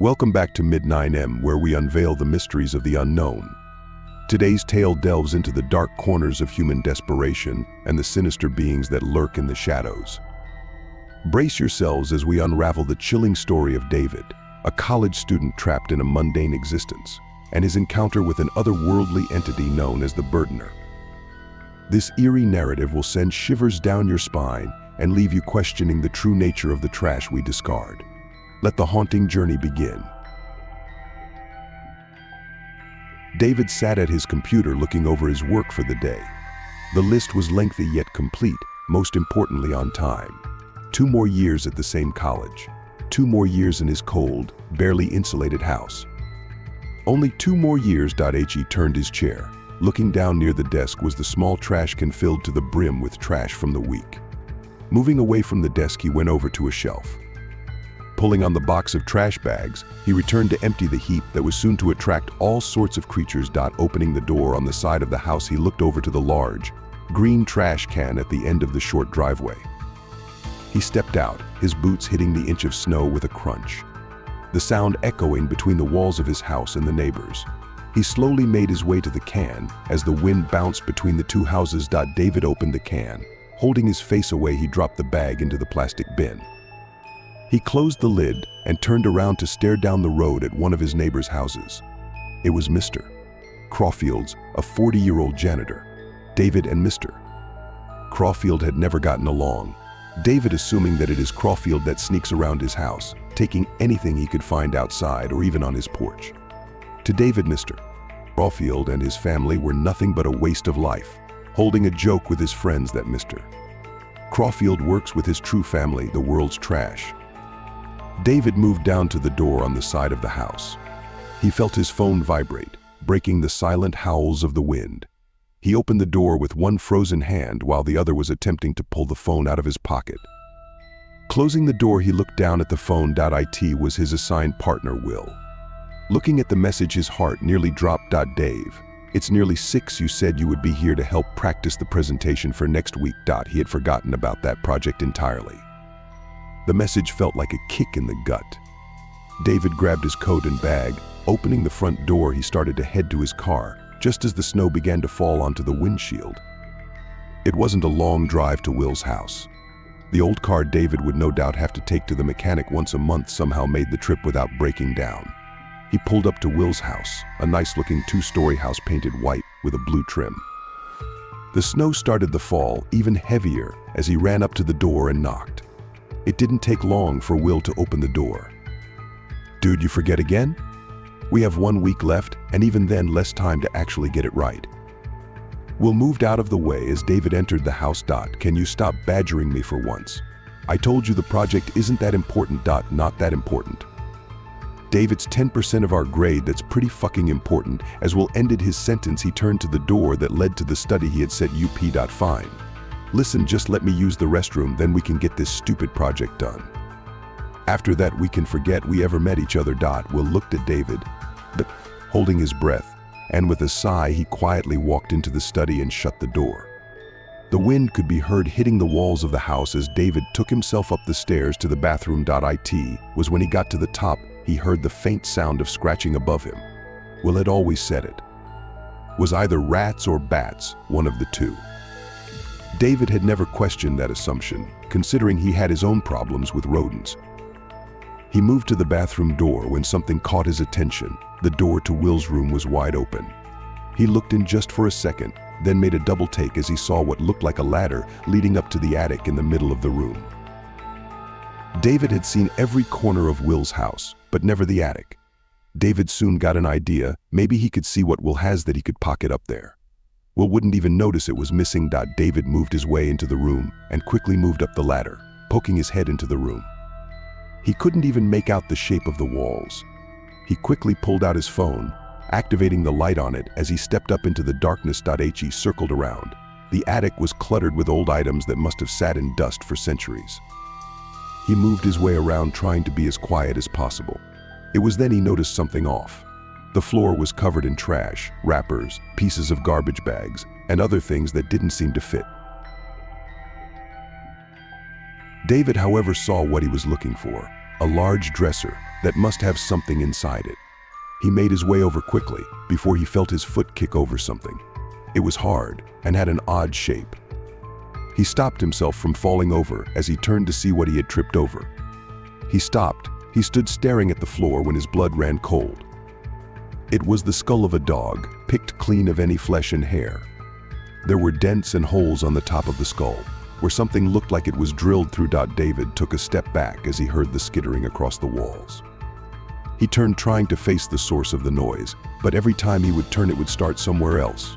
Welcome back to Mid-9M, where we unveil the mysteries of the unknown. Today's tale delves into the dark corners of human desperation and the sinister beings that lurk in the shadows. Brace yourselves as we unravel the chilling story of David, a college student trapped in a mundane existence, and his encounter with an otherworldly entity known as the Burdener. This eerie narrative will send shivers down your spine and leave you questioning the true nature of the trash we discard. Let the haunting journey begin. David sat at his computer looking over his work for the day. The list was lengthy yet complete, most importantly on time. 2 more years at the same college. 2 more years in his cold, barely insulated house. Only 2 more years. He turned his chair. Looking down near the desk was the small trash can filled to the brim with trash from the week. Moving away from the desk, he went over to a shelf. Pulling on the box of trash bags, he returned to empty the heap that was soon to attract all sorts of creatures. Opening the door on the side of the house, he looked over to the large, green trash can at the end of the short driveway. He stepped out, his boots hitting the inch of snow with a crunch, the sound echoing between the walls of his house and the neighbors. He slowly made his way to the can as the wind bounced between the 2 houses. David opened the can. Holding his face away, he dropped the bag into the plastic bin. He closed the lid and turned around to stare down the road at one of his neighbor's houses. It was Mr. Crawfield's, a 40-year-old janitor. David and Mr. Crawfield had never gotten along. David assuming that it is Crawfield that sneaks around his house, taking anything he could find outside or even on his porch. To David, Mr. Crawfield and his family were nothing but a waste of life, holding a joke with his friends that Mr. Crawfield works with his true family, the world's trash. David moved down to the door on the side of the house. He felt his phone vibrate, breaking the silent howls of the wind. He opened the door with one frozen hand while the other was attempting to pull the phone out of his pocket. Closing the door, he looked down at the phone. It was his assigned partner, Will. Looking at the message, his heart nearly dropped. Dave, it's nearly 6. You said you would be here to help practice the presentation for next week. He had forgotten about that project entirely. The message felt like a kick in the gut. David grabbed his coat and bag. Opening the front door, he started to head to his car, just as the snow began to fall onto the windshield. It wasn't a long drive to Will's house. The old car David would no doubt have to take to the mechanic once a month somehow made the trip without breaking down. He pulled up to Will's house, a nice-looking 2-story house painted white with a blue trim. The snow started to fall even heavier as he ran up to the door and knocked. It didn't take long for Will to open the door. Dude, you forget again? We have 1 week left, and even then less time to actually get it right. Will moved out of the way as David entered the house. Can you stop badgering me for once? I told you the project isn't that important. Not that important. David's 10% of our grade, that's pretty fucking important. As Will ended his sentence, he turned to the door that led to the study he had set up. Fine. Listen, just let me use the restroom, then we can get this stupid project done. After that, we can forget we ever met each other. Will looked at David, but holding his breath, and with a sigh, he quietly walked into the study and shut the door. The wind could be heard hitting the walls of the house as David took himself up the stairs to the bathroom. It was when he got to the top, he heard the faint sound of scratching above him. Will had always said it was either rats or bats, one of the two. David had never questioned that assumption, considering he had his own problems with rodents. He moved to the bathroom door when something caught his attention. The door to Will's room was wide open. He looked in just for a second, then made a double take as he saw what looked like a ladder leading up to the attic in the middle of the room. David had seen every corner of Will's house, but never the attic. David soon got an idea. Maybe he could see what Will has that he could pocket up there. Will wouldn't even notice it was missing. David moved his way into the room and quickly moved up the ladder, poking his head into the room. He couldn't even make out the shape of the walls. He quickly pulled out his phone, activating the light on it as he stepped up into the darkness. He circled around. The attic was cluttered with old items that must have sat in dust for centuries. He moved his way around, trying to be as quiet as possible. It was then he noticed something off. The floor was covered in trash, wrappers, pieces of garbage bags, and other things that didn't seem to fit. David, however, saw what he was looking for. a large dresser that must have something inside it. He made his way over quickly before he felt his foot kick over something. It was hard and had an odd shape. He stopped himself from falling over as he turned to see what he had tripped over. He stopped. He stood staring at the floor when his blood ran cold. It was the skull of a dog, picked clean of any flesh and hair. There were dents and holes on the top of the skull, where something looked like it was drilled through. David took a step back as he heard the skittering across the walls. He turned, trying to face the source of the noise, but every time he would turn it would start somewhere else.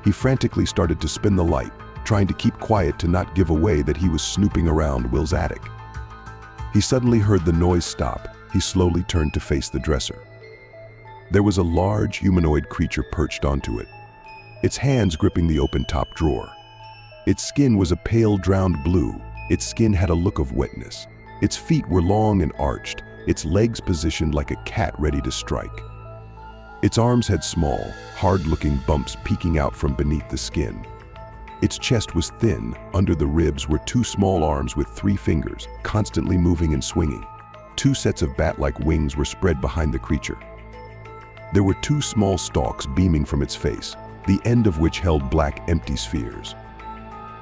He frantically started to spin the light, trying to keep quiet to not give away that he was snooping around Will's attic. He suddenly heard the noise stop. He slowly turned to face the dresser. There was a large humanoid creature perched onto it, its hands gripping the open top drawer. Its skin was a pale drowned blue. Its skin had a look of wetness. Its feet were long and arched, its legs positioned like a cat ready to strike. Its arms had small, hard-looking bumps peeking out from beneath the skin. Its chest was thin. Under the ribs were two small arms with 3 fingers, constantly moving and swinging. 2 sets of bat-like wings were spread behind the creature. There were 2 small stalks beaming from its face, the end of which held black, empty spheres.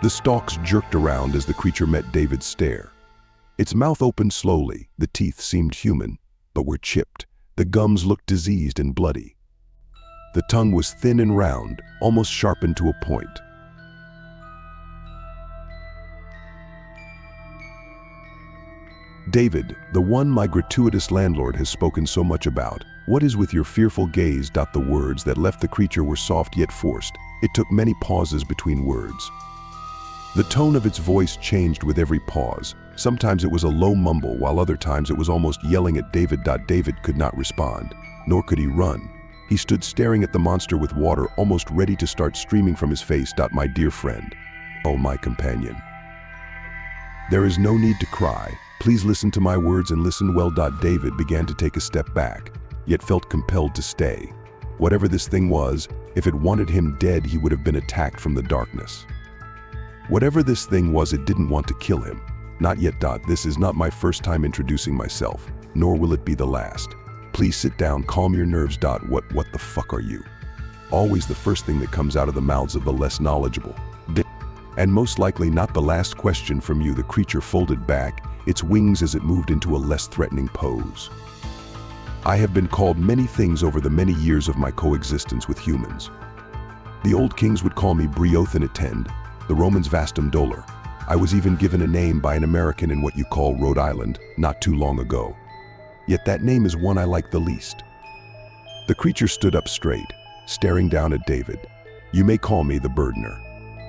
The stalks jerked around as the creature met David's stare. Its mouth opened slowly. The teeth seemed human, but were chipped. The gums looked diseased and bloody. The tongue was thin and round, almost sharpened to a point. David, the one my gratuitous landlord has spoken so much about, what is with your fearful gaze? The words that left the creature were soft yet forced. It took many pauses between words. The tone of its voice changed with every pause. Sometimes it was a low mumble, while other times it was almost yelling at David. David could not respond, nor could he run. He stood staring at the monster with water almost ready to start streaming from his face. My dear friend, oh my companion. There is no need to cry. Please listen to my words and listen well. David began to take a step back, yet felt compelled to stay. Whatever this thing was, if it wanted him dead, he would have been attacked from the darkness. Whatever this thing was, it didn't want to kill him. Not yet. This is not my first time introducing myself, nor will it be the last. Please sit down, calm your nerves. What the fuck are you? Always the first thing that comes out of the mouths of the less knowledgeable. And most likely not the last question from you. The creature folded back its wings as it moved into a less threatening pose. I have been called many things over the many years of my coexistence with humans. The old kings would call me Briothan Attend, the Romans Vastum Dolor. I was even given a name by an American in what you call Rhode Island not too long ago. Yet that name is one I like the least. The creature stood up straight, staring down at David. You may call me the Burdener.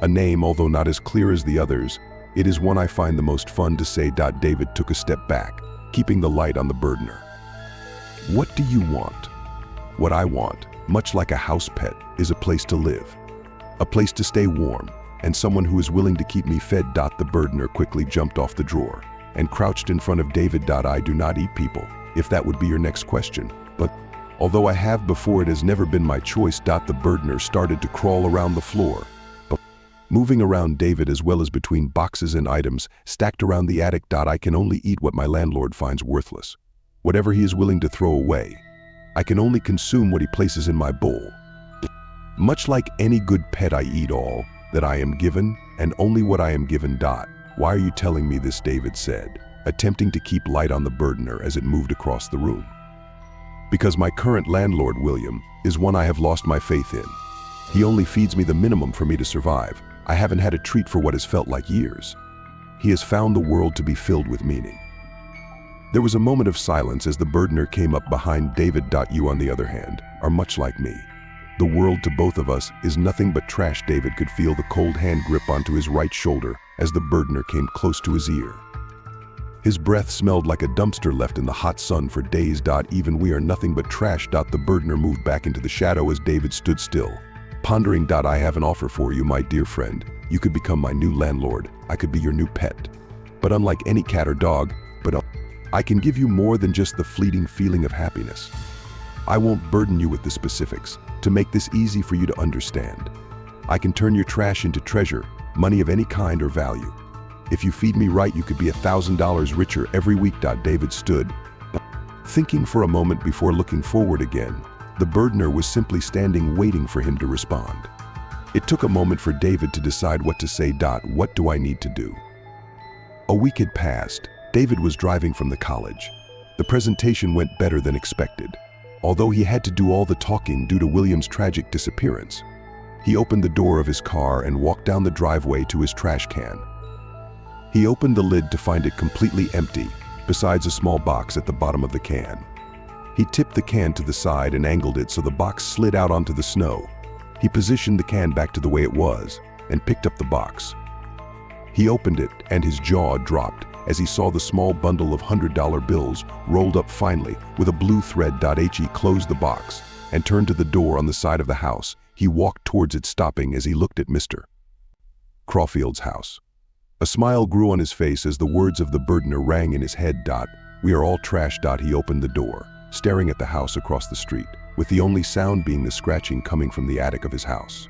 A name, although not as clear as the others, it is one I find the most fun to say. David took a step back, keeping the light on the Burdener. What do you want? What I want, much like a house pet, is a place to live. A place to stay warm, and someone who is willing to keep me fed. The Burdener quickly jumped off the drawer and crouched in front of David. I do not eat people, if that would be your next question, but although I have before, it has never been my choice. The Burdener started to crawl around the floor, moving around David as well as between boxes and items stacked around the attic. I can only eat what my landlord finds worthless. Whatever he is willing to throw away. I can only consume what he places in my bowl. Much like any good pet, I eat all that I am given, and only what I am given. Why are you telling me this? David said, attempting to keep light on the Burdener as it moved across the room. Because my current landlord, William, is one I have lost my faith in. He only feeds me the minimum for me to survive. I haven't had a treat for what has felt like years. He has found the world to be filled with meaning. There was a moment of silence as the Burdener came up behind David. You, on the other hand, are much like me. The world to both of us is nothing but trash. David could feel the cold hand grip onto his right shoulder as the Burdener came close to his ear. His breath smelled like a dumpster left in the hot sun for days. Even we are nothing but trash. The Burdener moved back into the shadow as David stood still, pondering. I have an offer for you, my dear friend. You could become my new landlord. I could be your new pet. But unlike any cat or dog, I can give you more than just the fleeting feeling of happiness. I won't burden you with the specifics to make this easy for you to understand. I can turn your trash into treasure, money of any kind or value. If you feed me right, you could be $1,000 richer every week. David stood, thinking for a moment before looking forward again. The burdener was simply standing waiting for him to respond. It took a moment for David to decide what to say. What do I need to do? A week had passed. David was driving from the college. The presentation went better than expected, although he had to do all the talking due to William's tragic disappearance. He opened the door of his car and walked down the driveway to his trash can. He opened the lid to find it completely empty, besides a small box at the bottom of the can. He tipped the can to the side and angled it so the box slid out onto the snow. He positioned the can back to the way it was and picked up the box. He opened it and his jaw dropped as he saw the small bundle of $100 bills rolled up finely with a blue thread. He closed the box and turned to the door on the side of the house. He walked towards it, stopping as he looked at Mr. Crawfield's house. A smile grew on his face as the words of the burdener rang in his head. We are all trash. He opened the door, staring at the house across the street, with the only sound being the scratching coming from the attic of his house.